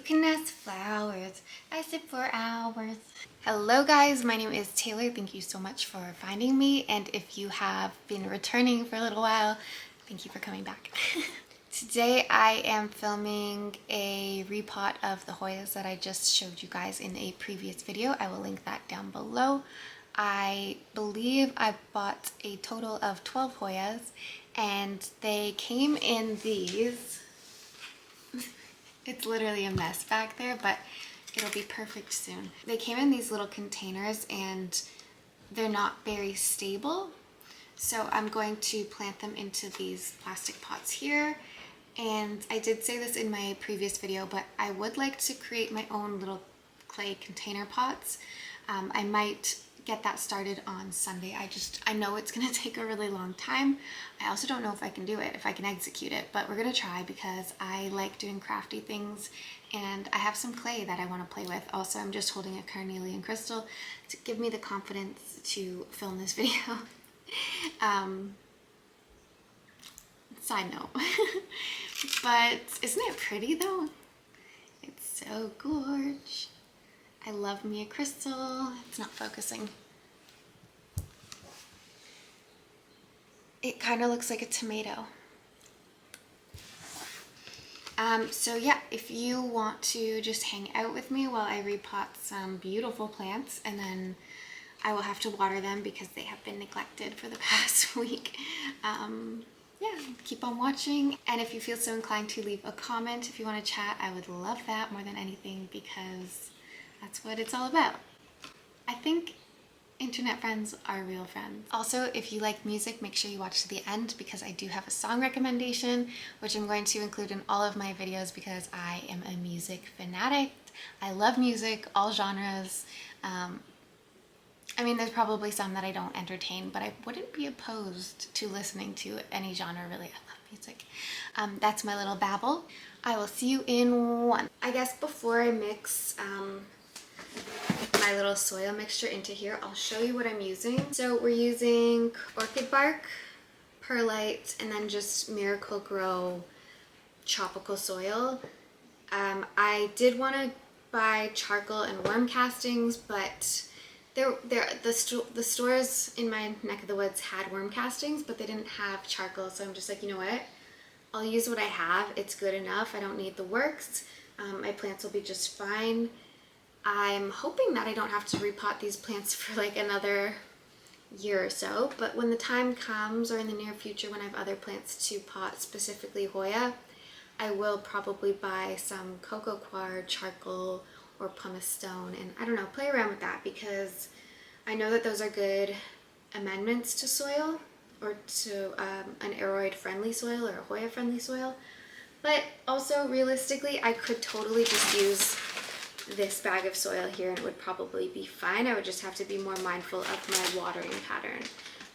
can nest flowers. I sit for hours. Hello guys, my name is Taylor. Thank you so much for finding me, and if you have been returning for a little while, thank you for coming back. Today I am filming a repot of the Hoyas that I just showed you guys in a previous video. I will link that down below. I believe I bought a total of 12 Hoyas, and they came in these. It's literally a mess back there, but it'll be perfect soon. They came in these little containers and they're not very stable. So I'm going to plant them into these plastic pots here. And I did say this in my previous video, but I would like to create my own little clay container pots. I might get that started on Sunday. I know it's gonna take a really long time. I also don't know if I can do it, if I can execute it, but we're gonna try because I like doing crafty things and I have some clay that I wanna play with. Also, I'm just holding a carnelian crystal to give me the confidence to film this video. Side note. But isn't it pretty though? It's so gorge. I love me a crystal. It's not focusing. It kind of looks like a tomato. So yeah, if you want to just hang out with me while I repot some beautiful plants, and then I will have to water them because they have been neglected for the past week. Yeah, keep on watching, and if you feel so inclined to leave a comment if you want to chat, I would love that more than anything because that's what it's all about. I think internet friends are real friends. Also, if you like music, make sure you watch to the end because I do have a song recommendation, which I'm going to include in all of my videos because I am a music fanatic. I love music, all genres. I mean, there's probably some that I don't entertain, but I wouldn't be opposed to listening to any genre, really. I love music. That's my little babble. I will see you in one. I guess before I mix my little soil mixture into here, I'll show you what I'm using. So we're using orchid bark, perlite, and then just Miracle-Gro tropical soil. I did want to buy charcoal and worm castings, but the stores in my neck of the woods had worm castings, but they didn't have charcoal, so I'm just like, you know what? I'll use what I have. It's good enough. I don't need the works. My plants will be just fine. I'm hoping that I don't have to repot these plants for like another year or so, but when the time comes, or in the near future when I have other plants to pot, specifically Hoya, I will probably buy some cocoa coir, charcoal, or pumice stone, and I don't know, play around with that because I know that those are good amendments to soil, or to an aroid friendly soil or a Hoya friendly soil. But also realistically, I could totally just use this bag of soil here and it would probably be fine. I would just have to be more mindful of my watering pattern.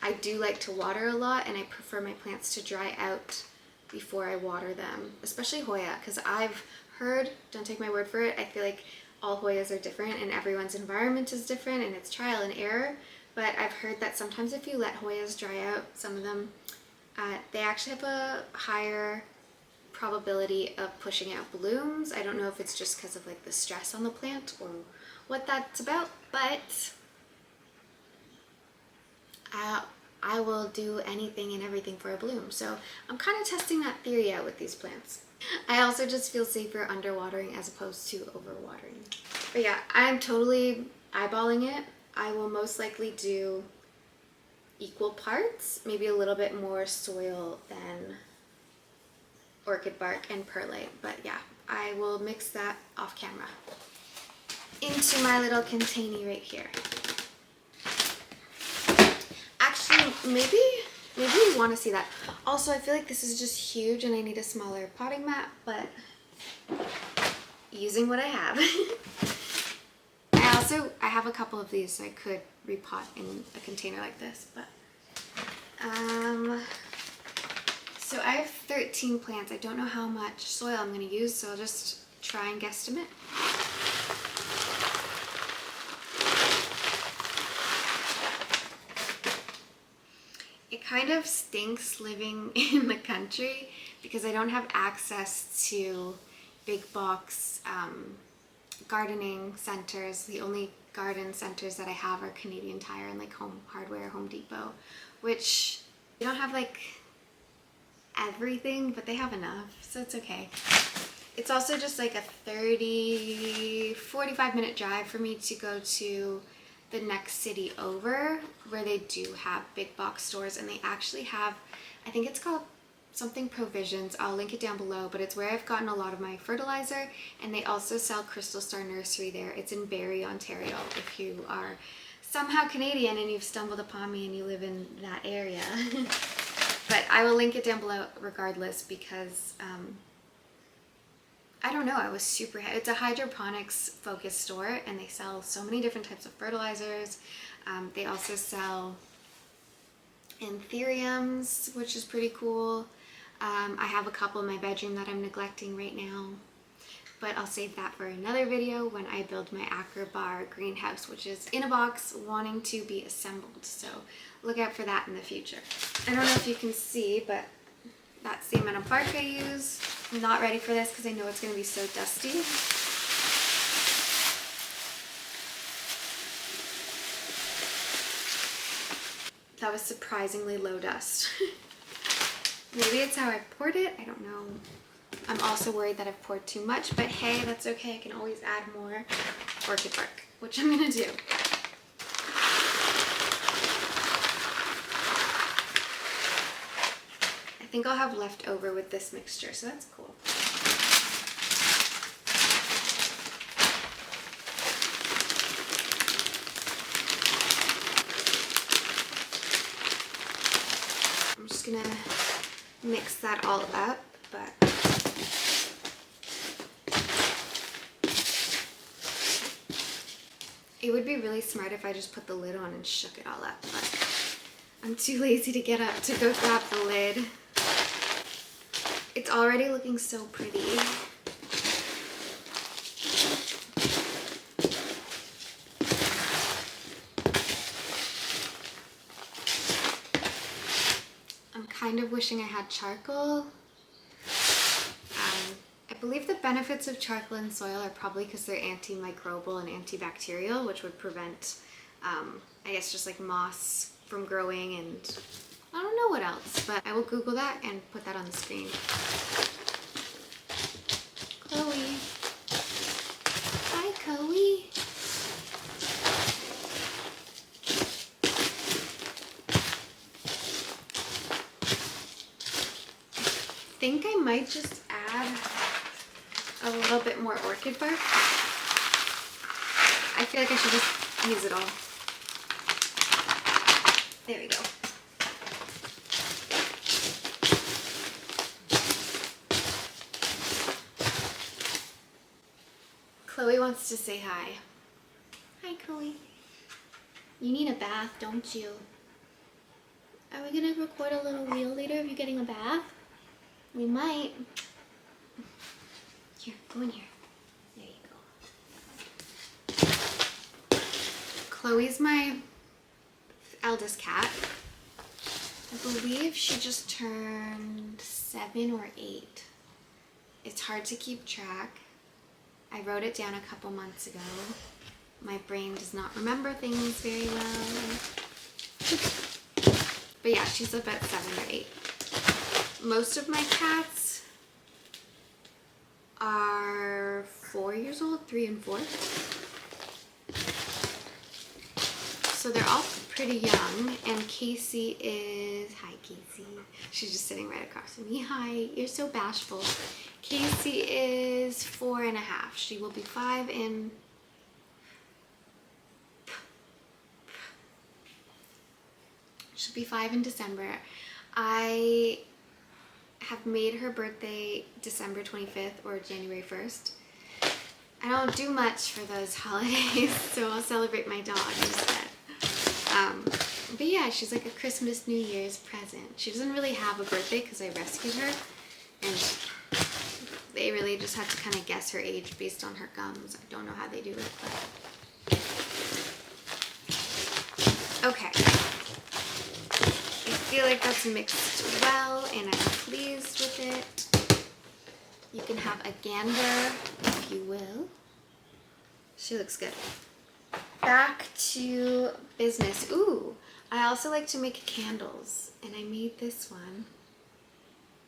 I do like to water a lot, and I prefer my plants to dry out before I water them, especially Hoya, because I've heard, don't take my word for it, I feel like all Hoyas are different and everyone's environment is different and it's trial and error, but I've heard that sometimes if you let Hoyas dry out, some of them, they actually have a higher probability of pushing out blooms. I don't know if it's just because of like the stress on the plant or what that's about, but I will do anything and everything for a bloom. So I'm kind of testing that theory out with these plants. I also just feel safer underwatering as opposed to overwatering. But yeah, I'm totally eyeballing it. I will most likely do equal parts, maybe a little bit more soil than orchid bark and perlite, but yeah, I will mix that off camera into my little container right here. Actually, maybe you want to see that. Also, I feel like this is just huge and I need a smaller potting mat, but using what I have. I have a couple of these, so I could repot in a container like this, but so I have 13 plants. I don't know how much soil I'm going to use, so I'll just try and guesstimate. It kind of stinks living in the country because I don't have access to big box gardening centers. The only garden centers that I have are Canadian Tire and like Home Hardware, Home Depot, which they don't have like everything, but they have enough, so it's okay. It's also just like a 45 minute drive for me to go to the next city over, where they do have big box stores, and they actually have, I think it's called something Provisions. I'll link it down below, but it's where I've gotten a lot of my fertilizer, and they also sell Crystal Star Nursery there. It's in Barrie, Ontario, if you are somehow Canadian and you've stumbled upon me and you live in that area. But I will link it down below regardless, because I don't know, I was super, it's a hydroponics focused store, and they sell so many different types of fertilizers. They also sell anthuriums, which is pretty cool. I have a couple in my bedroom that I'm neglecting right now, but I'll save that for another video when I build my Acrobar greenhouse, which is in a box wanting to be assembled. So look out for that in the future. I don't know if you can see, but that's the amount of bark I use. I'm not ready for this because I know it's going to be so dusty. That was surprisingly low dust. Maybe it's how I poured it, I don't know. I'm also worried that I've poured too much, but hey, that's okay. I can always add more orchid bark, which I'm gonna do. I think I'll have leftover with this mixture, so that's cool. I'm just gonna mix that all up, but it would be really smart if I just put the lid on and shook it all up, but I'm too lazy to get up to go grab the lid. It's already looking so pretty. I'm kind of wishing I had charcoal. I believe the benefits of charcoal in soil are probably because they're antimicrobial and antibacterial, which would prevent, I guess, just like moss from growing, and I don't know what else, but I will Google that and put that on the screen. Chloe. Hi, Chloe. I think I might just add a little bit more orchid bark. I feel like I should just use it all. There we go. Chloe wants to say hi. Hi, Chloe. You need a bath, don't you? Are we gonna record a little reel later of you getting a bath? We might. Here, go in here. There you go. Chloe's my eldest cat. I believe she just turned 7 or 8. It's hard to keep track. I wrote it down a couple months ago. My brain does not remember things very well. But yeah, she's about 7 or 8. Most of my cats are 4 years old, 3 and 4. So they're all pretty young, and Casey is, hi Casey, she's just sitting right across from me. Hi, you're so bashful. Casey is 4 and a half. She will be 5 in, she'll be 5 in December. I have made her birthday December 25th or January 1st. I don't do much for those holidays, so I'll celebrate my dog instead. But yeah, she's like a Christmas, New Year's present. She doesn't really have a birthday because I rescued her, and they really just have to kind of guess her age based on her gums. I don't know how they do it, but okay. I feel like that's mixed well, and I'm pleased with it. You can have a gander, if you will. She looks good. Back to business. Ooh, I also like to make candles, and I made this one.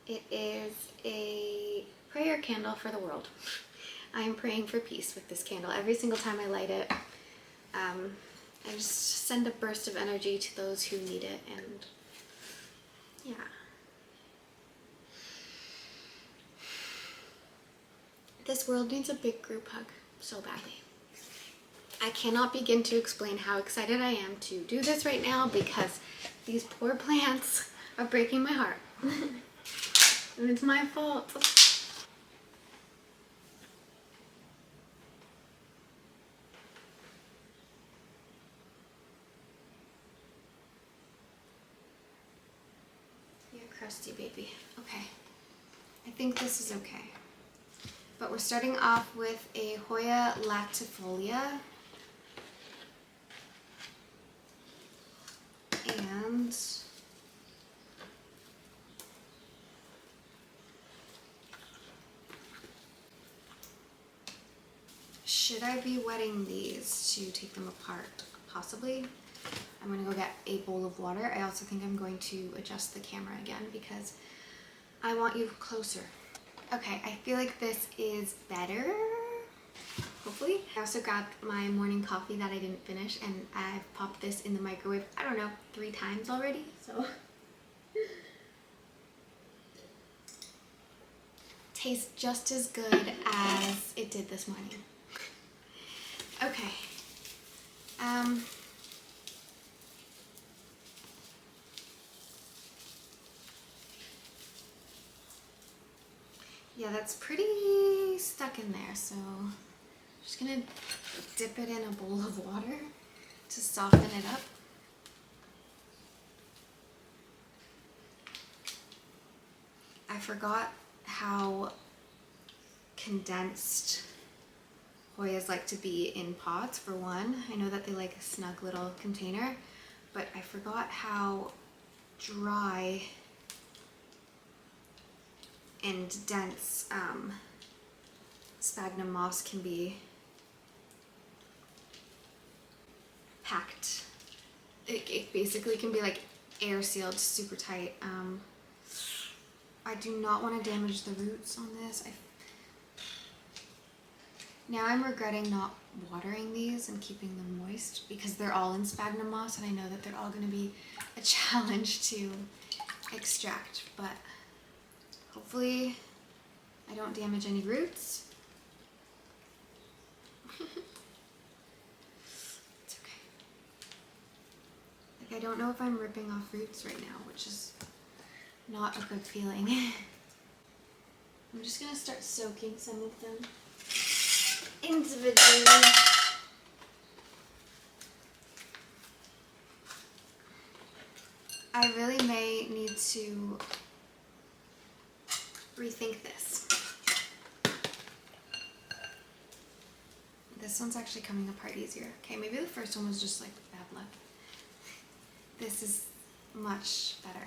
It is a prayer candle for the world. I am praying for peace with this candle. Every single time I light it, I just send a burst of energy to those who need it, and yeah. This world needs a big group hug so badly. I cannot begin to explain how excited I am to do this right now because these poor plants are breaking my heart. And it's my fault. You're crusty, baby. Okay. I think this is okay. But we're starting off with a Hoya Latifolia. And should I be wetting these to take them apart? Possibly. I'm gonna go get a bowl of water. I also think I'm going to adjust the camera again because I want you closer. Okay, I feel like this is better, hopefully. I also grabbed my morning coffee that I didn't finish, and I've popped this in the microwave, I don't know, 3 times already, so. Tastes just as good as it did this morning. Okay. Yeah, that's pretty stuck in there, so I'm just gonna dip it in a bowl of water to soften it up. I forgot how condensed Hoyas like to be in pots, for one. I know that they like a snug little container, but I forgot how dry and dense sphagnum moss can be packed. It basically can be like air sealed, super tight. I do not want to damage the roots on this. Now I'm regretting not watering these and keeping them moist because they're all in sphagnum moss, and I know that they're all going to be a challenge to extract, but hopefully I don't damage any roots. It's okay. Like, I don't know if I'm ripping off roots right now, which is not a good feeling. I'm just gonna start soaking some of them individually. I really may need to rethink this. This one's actually coming apart easier. Okay, maybe the first one was just like bad luck. This is much better.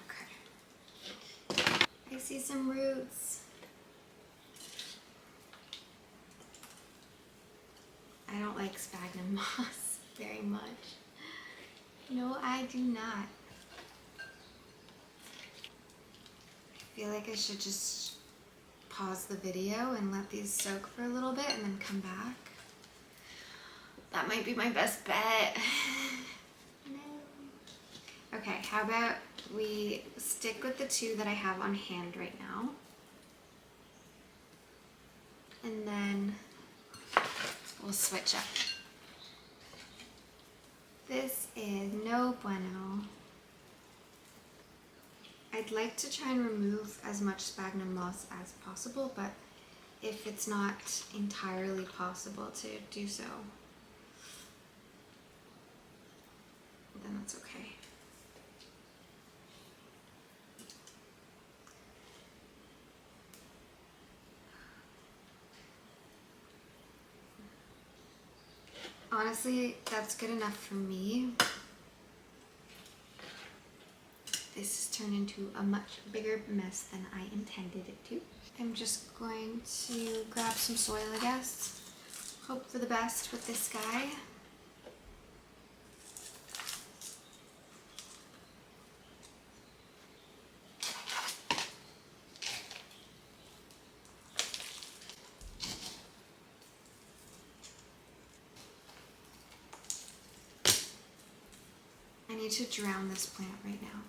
Okay. I see some roots. I don't like sphagnum moss very much. No, I do not. I feel like I should just pause the video and let these soak for a little bit and then come back. That might be my best bet. No. Okay, how about we stick with the 2 that I have on hand right now. And then we'll switch up. This is no bueno. I'd like to try and remove as much sphagnum moss as possible, but if it's not entirely possible to do so, then that's okay. Honestly, that's good enough for me. this has turned into a much bigger mess than I intended it to. I'm just going to grab some soil, I guess. Hope for the best with this guy. I need to drown this plant right now.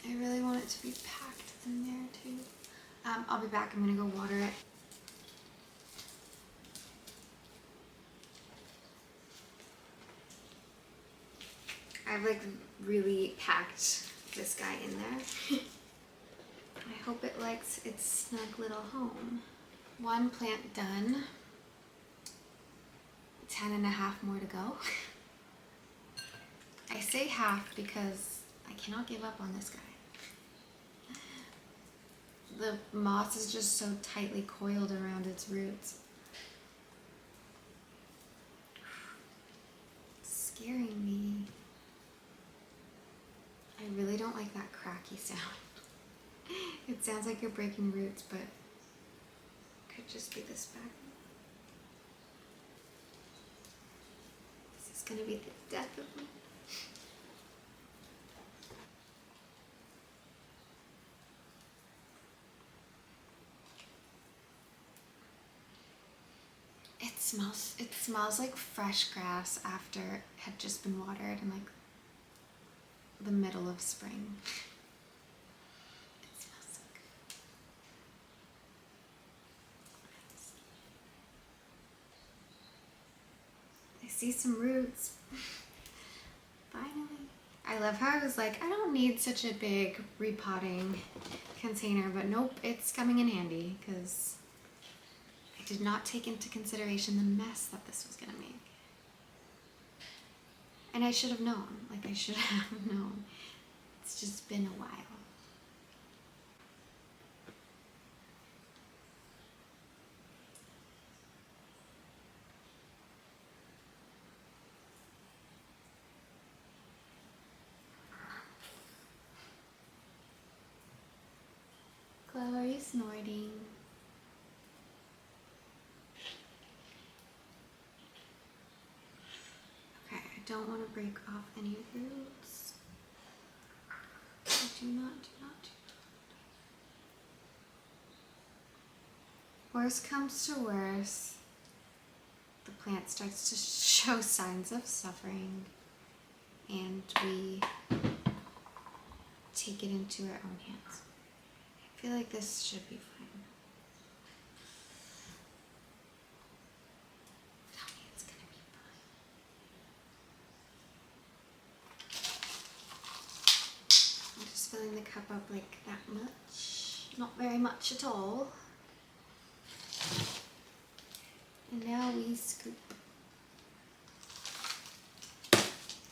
I really want it to be packed in there too. I'll be back. I'm gonna go water it. I've like really packed this guy in there. I hope it likes its snug little home. One plant done. 10.5 more to go. I say half because I cannot give up on this guy. The moss is just so tightly coiled around its roots. It's scaring me. I really don't like that cracky sound. It sounds like you're breaking roots, but it could just be this bad. This is gonna be the death of me. It smells like fresh grass after it had just been watered in like the middle of spring. It smells so good. I see some roots. Finally. I love how I was like, I don't need such a big repotting container, but nope, it's coming in handy because I did not take into consideration the mess that this was gonna make. And I should have known, like I should have known. It's just been a while. Chloe, are you snorting? Okay, I don't want to break off any roots. Do not. Worst comes to worst, the plant starts to show signs of suffering and we take it into our own hands. I feel like this should be fine. Tell me it's gonna be fine. I'm just filling the cup up like that much. Not very much at all. And now we scoop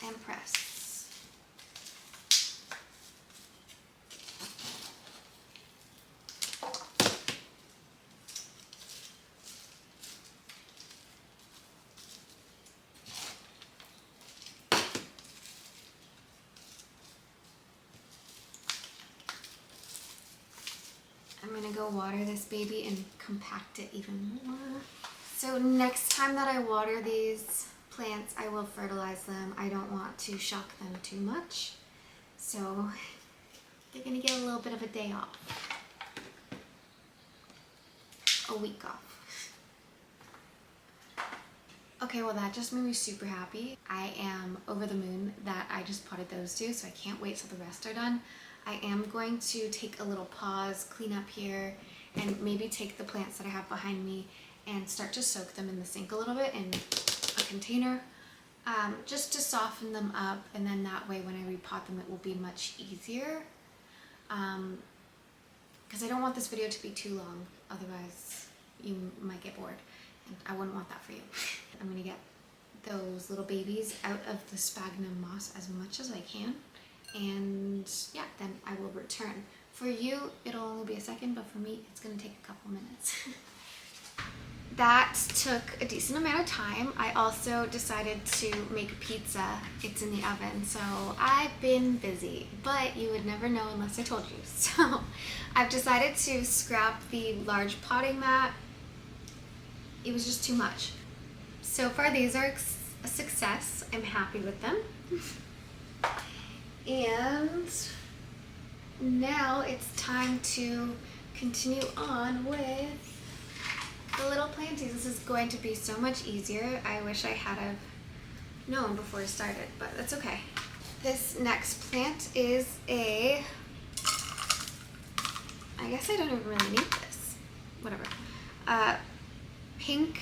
and press. I'm gonna go water this baby and compact it even more. So next time that I water these plants, I will fertilize them. I don't want to shock them too much. So they're gonna get a little bit of a day off. A week off. Okay, well that just made me super happy. I am over the moon that I just potted those two, so I can't wait till the rest are done. I am going to take a little pause, clean up here, and maybe take the plants that I have behind me and start to soak them in the sink a little bit in a container, just to soften them up, and then that way when I repot them it will be much easier. Because I don't want this video to be too long, otherwise you might get bored, and I wouldn't want that for you. I'm gonna get those little babies out of the sphagnum moss as much as I can, and yeah, then I will return. For you, it'll only be a second, but for me, it's gonna take a couple minutes. that took a decent amount of time. I also decided to make pizza. It's in the oven, so I've been busy, but you would never know unless I told you. So I've decided to scrap the large potting mat. It was just too much. So far, these are a success. I'm happy with them. And now it's time to continue on with the little planties. This is going to be so much easier. I wish I had have known before I started, but that's okay. This next plant is I guess I don't even really need this. Whatever. Pink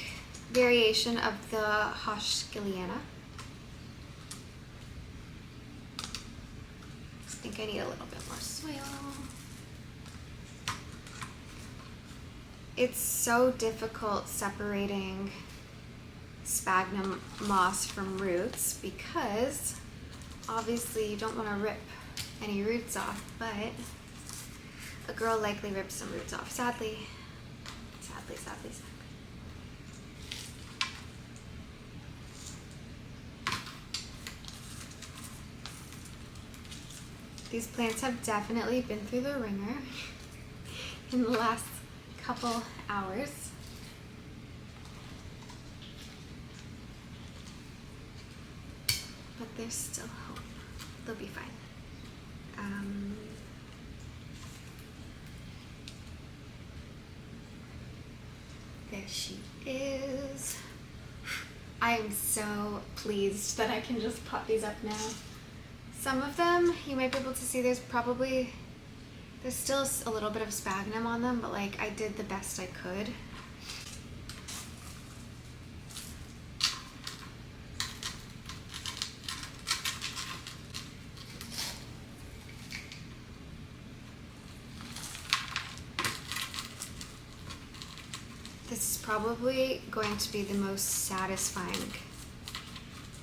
variation of the Heuschkeliana. I think I need a little bit more soil. It's so difficult separating sphagnum moss from roots because obviously you don't want to rip any roots off, but a girl likely rips some roots off, sadly. Sadly. These plants have definitely been through the ringer in the last couple hours. But there's still hope. They'll be fine. There she is. I am so pleased that I can just pop these up now. Some of them, you might be able to see there's still a little bit of sphagnum on them, but like I did the best I could. This is probably going to be the most satisfying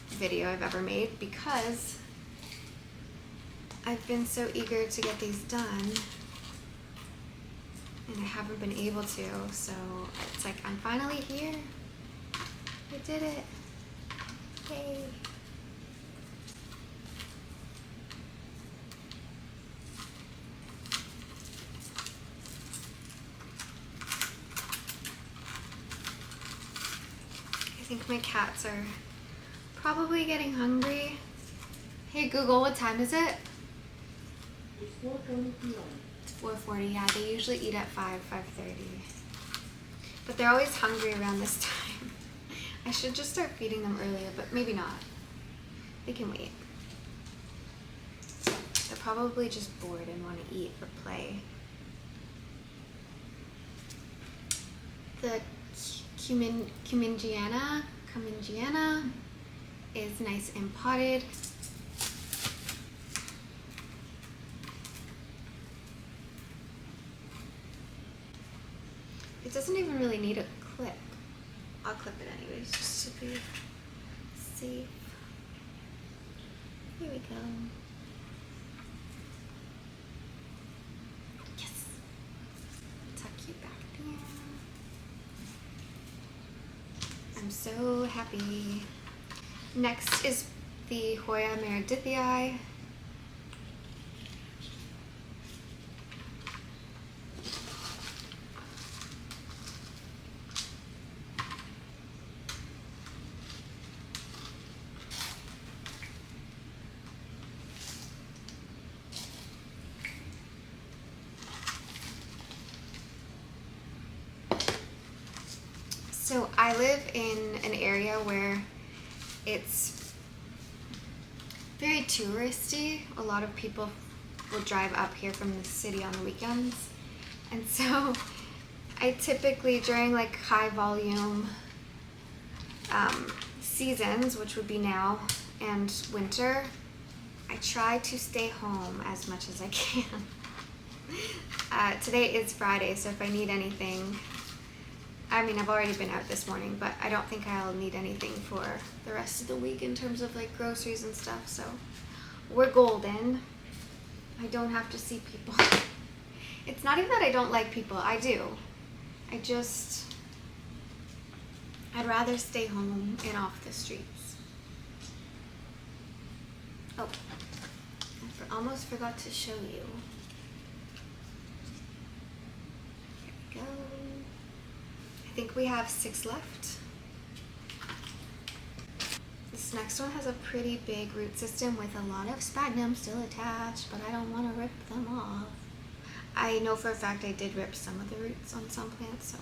video I've ever made because I've been so eager to get these done and I haven't been able to, so it's like I'm finally here. I did it. Yay. I think my cats are probably getting hungry. Hey Google, what time is it? It's 4:40. It's 4:40, yeah. They usually eat at 5:30. But they're always hungry around this time. I should just start feeding them earlier, but maybe not. They can wait. They're probably just bored and want to eat or play. The Cumingiana is nice and potted. It doesn't even really need a clip. I'll clip it anyways, just to be safe. Here we go. Yes. Tuck you back there. I'm so happy. Next is the Hoya Meredithii. So I live in an area where it's very touristy. A lot of people will drive up here from the city on the weekends. And so I typically, during like high volume seasons, which would be now and winter, I try to stay home as much as I can. Today is Friday, so if I need anything, I mean, I've already been out this morning, but I don't think I'll need anything for the rest of the week in terms of like groceries and stuff, so we're golden. I don't have to see people. It's not even that I don't like people, I do. I just I'd rather stay home and off the streets. Oh, I almost forgot to show you. Here we go. I think we have 6 left. This next one has a pretty big root system with a lot of sphagnum still attached, but I don't want to rip them off. I know for a fact I did rip some of the roots on some plants, so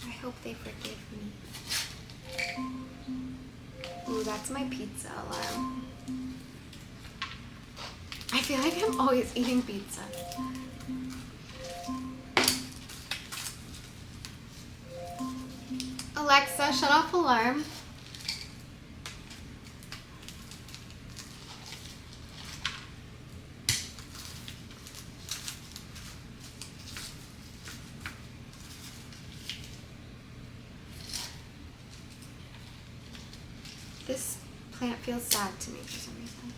I hope they forgive me. Ooh, that's my pizza alarm. I feel like I'm always eating pizza. Alexa, shut off alarm. This plant feels sad to me for some reason.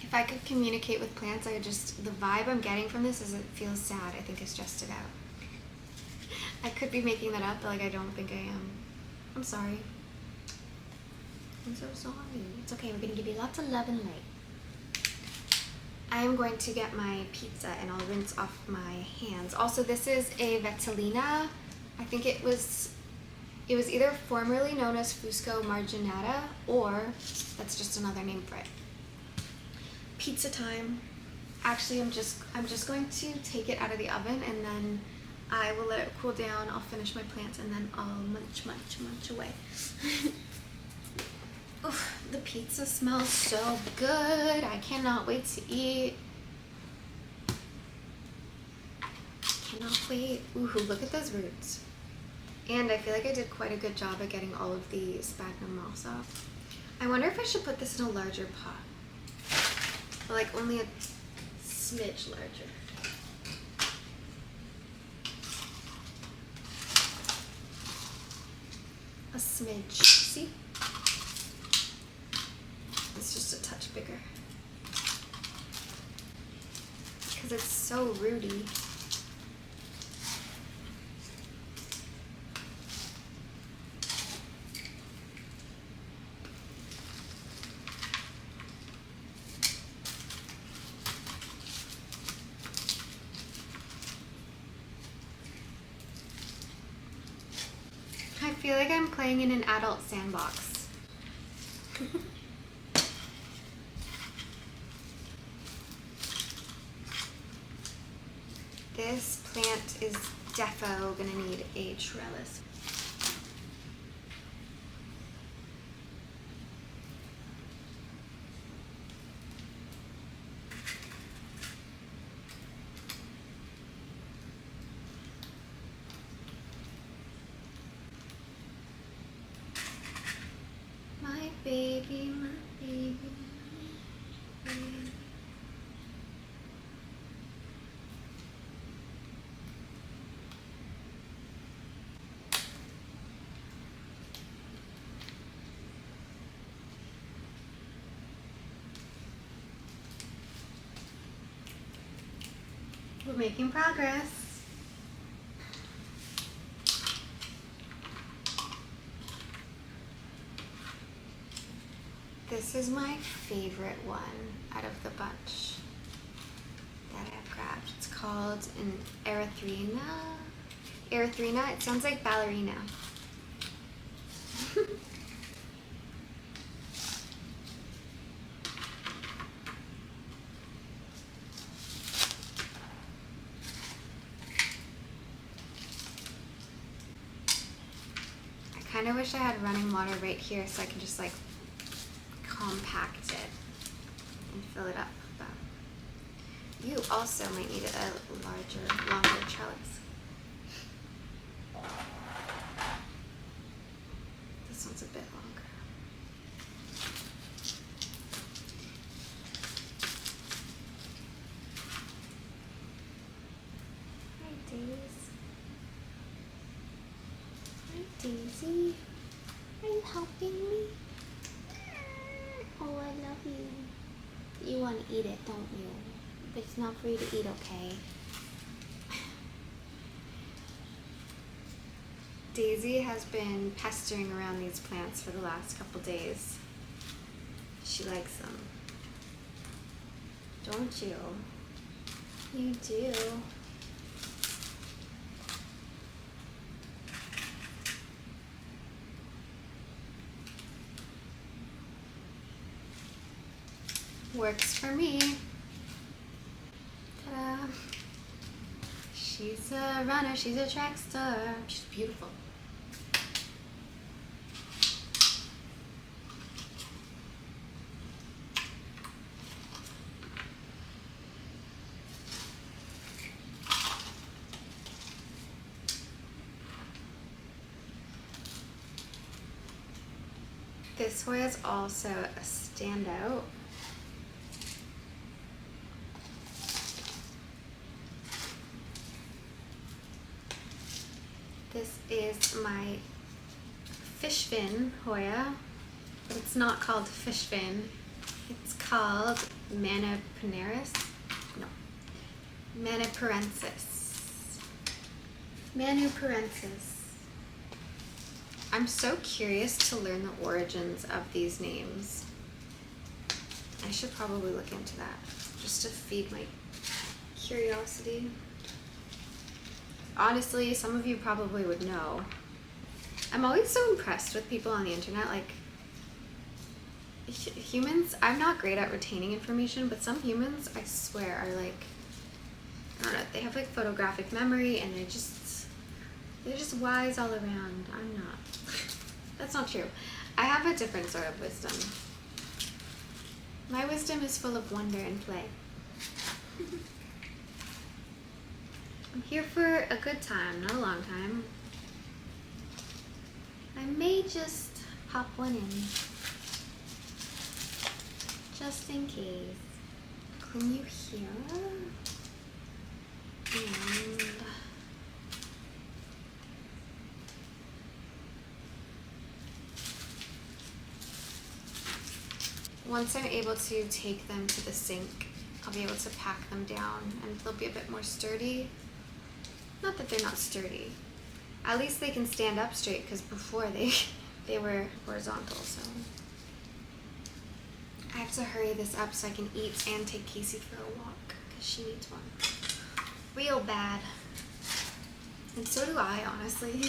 If I could communicate with plants, the vibe I'm getting from this is it feels sad. I think I stressed it out. I could be making that up, but like I don't think I am. I'm sorry. I'm so sorry. It's okay, we're gonna give you lots of love and light. I'm going to get my pizza and I'll rinse off my hands. Also, this is a Vittelina. I think it was either formerly known as fusco marginata, or that's just another name for it. Pizza time. Actually, I'm just going to take it out of the oven and then I will let it cool down. I'll finish my plants and then I'll munch away. Oof, the pizza smells so good. I cannot wait to eat. Cannot wait. Ooh, look at those roots. And I feel like I did quite a good job at getting all of the sphagnum moss off. I wonder if I should put this in a larger pot. But like only a smidge larger. A smidge. See? It's just a touch bigger. Because it's so rooty. I feel like I'm playing in an adult sandbox. This plant is defo gonna need a trellis. My baby, my baby, my baby. We're making progress. This is my favorite one out of the bunch that I've grabbed. It's called an Erythrina. Erythrina, it sounds like ballerina. I kind of wish I had running water right here so I can just like compact it and fill it up. But you also might need a larger, longer trellis. This one's a bit longer. Hi, Daisy. Hi, Daisy. Are you helping me? Oh, I love you. You want to eat it, don't you? But it's not for you to eat, okay? Daisy has been pestering around these plants for the last couple days. She likes them. Don't you? You do. Works for me. Ta-da. She's a runner, she's a track star. She's beautiful. This Hoya is also a standout. This is my fish fin Hoya, but it's not called fish fin. It's called Manipurensis. No, Manipurensis. Manipurensis. I'm so curious to learn the origins of these names. I should probably look into that just to feed my curiosity. Honestly, some of you probably would know. I'm always so impressed with people on the internet. Like, humans, I'm not great at retaining information, but some humans, I swear, are like, I don't know, they have like photographic memory and they're just wise all around. I'm not. That's not true. I have a different sort of wisdom. My wisdom is full of wonder and play. I'm here for a good time, not a long time. I may just pop one in. Just in case. Can you hear? And once I'm able to take them to the sink, I'll be able to pack them down and they'll be a bit more sturdy. Not that they're not sturdy. At least they can stand up straight, because before they were horizontal, so. I have to hurry this up so I can eat and take Casey for a walk, because she needs one. Real bad. And so do I, honestly.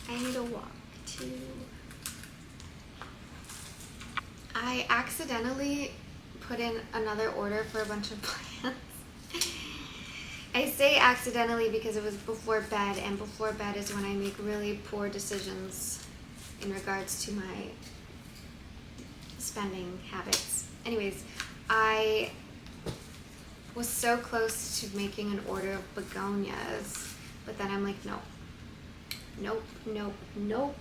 I need a walk too. I accidentally put in another order for a bunch of plants. I say accidentally because it was before bed, and before bed is when I make really poor decisions in regards to my spending habits. Anyways, I was so close to making an order of begonias, but then I'm like, no. Nope, nope, nope.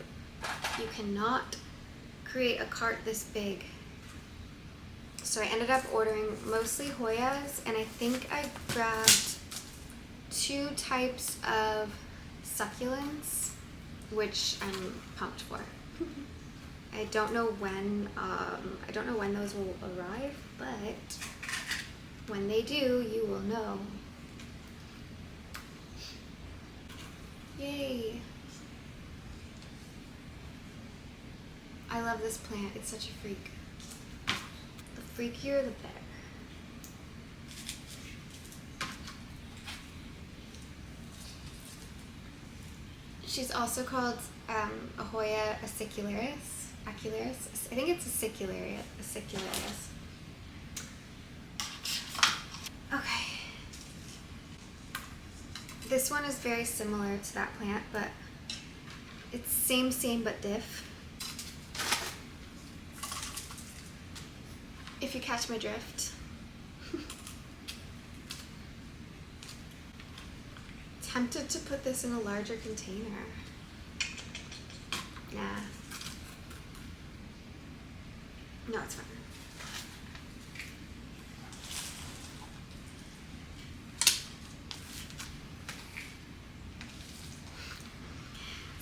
You cannot create a cart this big. So I ended up ordering mostly Hoyas, and I think I grabbed 2 types of succulents, which I'm pumped for. I don't know when those will arrive, but when they do, you will know. Yay! I love this plant. It's such a freak. The freakier, the better. She's also called a Hoya Acicularis. I think it's Acicularis. Okay. This one is very similar to that plant, but it's same but diff. If you catch my drift. Tempted to put this in a larger container. Nah. No, it's fine.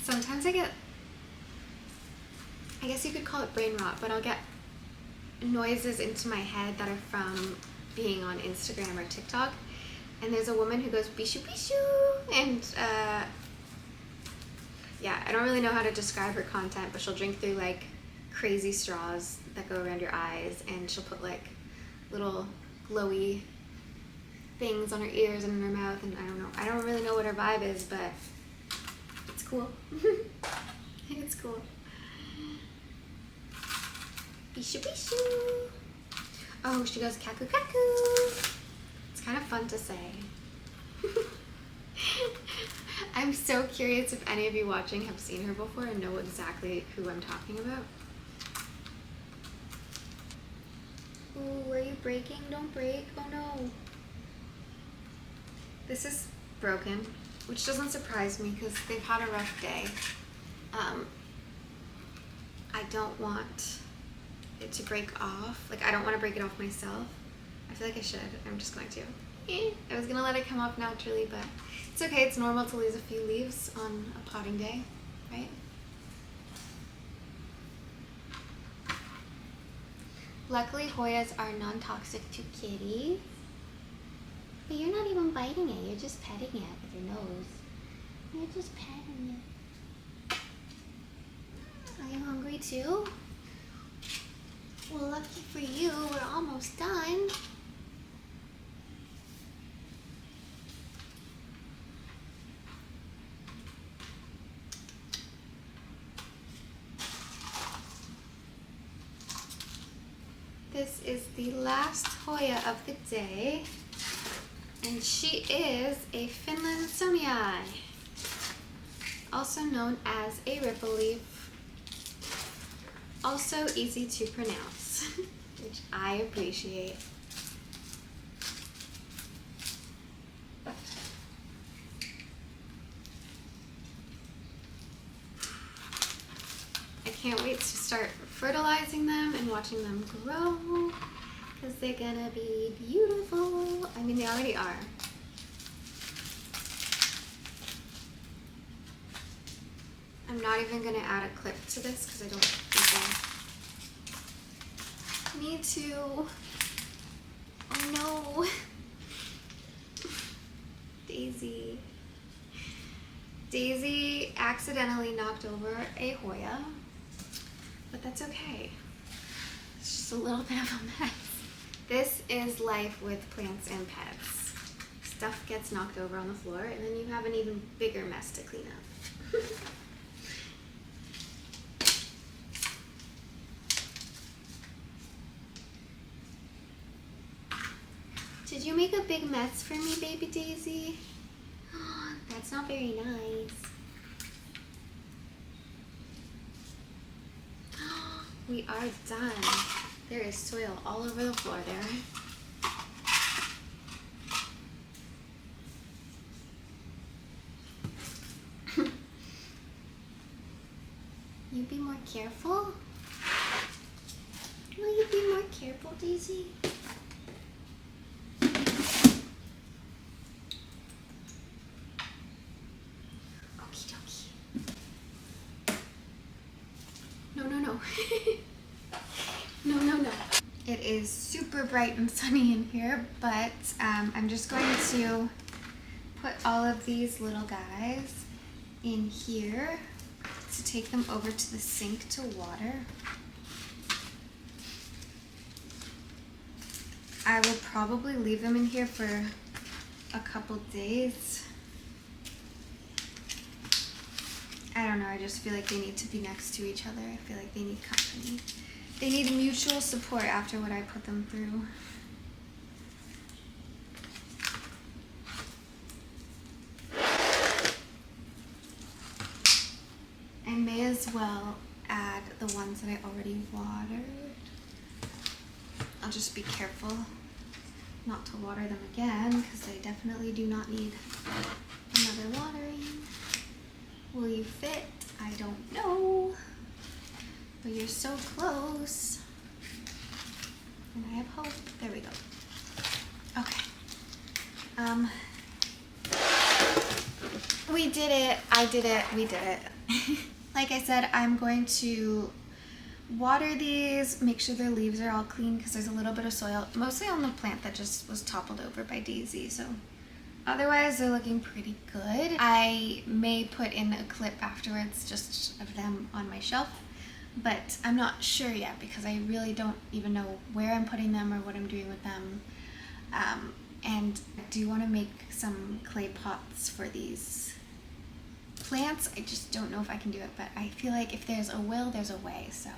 Sometimes I guess you could call it brain rot, but I'll get noises into my head that are from being on Instagram or TikTok. And there's a woman who goes bishu bishu, and yeah, I don't really know how to describe her content, but she'll drink through like crazy straws that go around your eyes, and she'll put like little glowy things on her ears and in her mouth, and I don't know. I don't really know what her vibe is, but it's cool. It's cool. Bishu bishu. Oh, she goes kaku kaku. It's kind of fun to say. I'm so curious if any of you watching have seen her before and know exactly who I'm talking about. Ooh, are you breaking? Don't break. Oh no. This is broken, which doesn't surprise me because they've had a rough day. I don't want it to break off. Like, I don't want to break it off myself. I feel like I should. I'm just going to. I was gonna let it come off naturally, but it's okay. It's normal to lose a few leaves on a potting day, right? Luckily, Hoyas are non-toxic to kitties. But you're not even biting it. You're just petting it with your nose. You're just petting it. Are you hungry too? Well, lucky for you, we're almost done. This is the last Hoya of the day, and she is a Finlaysonii, also known as a ripple leaf, also easy to pronounce, which I appreciate. I can't wait to start fertilizing them and watching them grow, because they're gonna be beautiful. I mean, they already are. I'm not even gonna add a clip to this because I don't think I need to. Oh no. Daisy. Daisy accidentally knocked over a Hoya, but that's okay. It's just a little bit of a mess. This is life with plants and pets. Stuff gets knocked over on the floor, and then you have an even bigger mess to clean up. Did you make a big mess for me, baby Daisy? Oh, that's not very nice. We are done. There is soil all over the floor there. You be more careful? Will you be more careful, Daisy? Okie dokie. No, no, no. No, no, no. It is super bright and sunny in here, but I'm just going to put all of these little guys in here to take them over to the sink to water. I will probably leave them in here for a couple days. I don't know, I just feel like they need to be next to each other. I feel like they need company. They need mutual support after what I put them through. I may as well add the ones that I already watered. I'll just be careful not to water them again because they definitely do not need another watering. Will you fit? I don't know. But you're so close. And I have hope. There we go. Okay. We did it. I did it. We did it. Like I said, I'm going to water these, make sure their leaves are all clean because there's a little bit of soil, mostly on the plant that just was toppled over by Daisy. So Otherwise, they're looking pretty good. I may put in a clip afterwards just of them on my shelf, but I'm not sure yet because I really don't even know where I'm putting them or what I'm doing with them. And I do want to make some clay pots for these plants. I just don't know if I can do it, but I feel like if there's a will, there's a way. So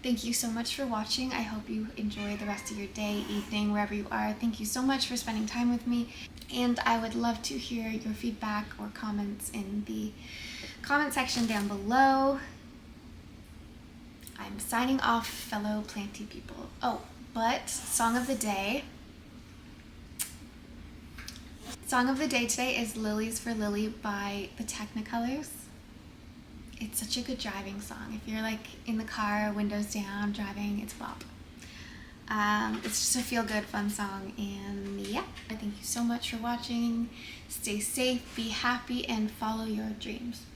thank you so much for watching. I hope you enjoy the rest of your day, evening, wherever you are. Thank you so much for spending time with me. And I would love to hear your feedback or comments in the comment section down below. I'm signing off, fellow planty people. Oh, but song of the day. Song of the day today is Lilies for Lily by the Technicolors. It's such a good driving song. If you're like in the car, windows down, driving, it's a bop. It's just a feel-good, fun song, and yeah. Thank you so much for watching. Stay safe, be happy, and follow your dreams.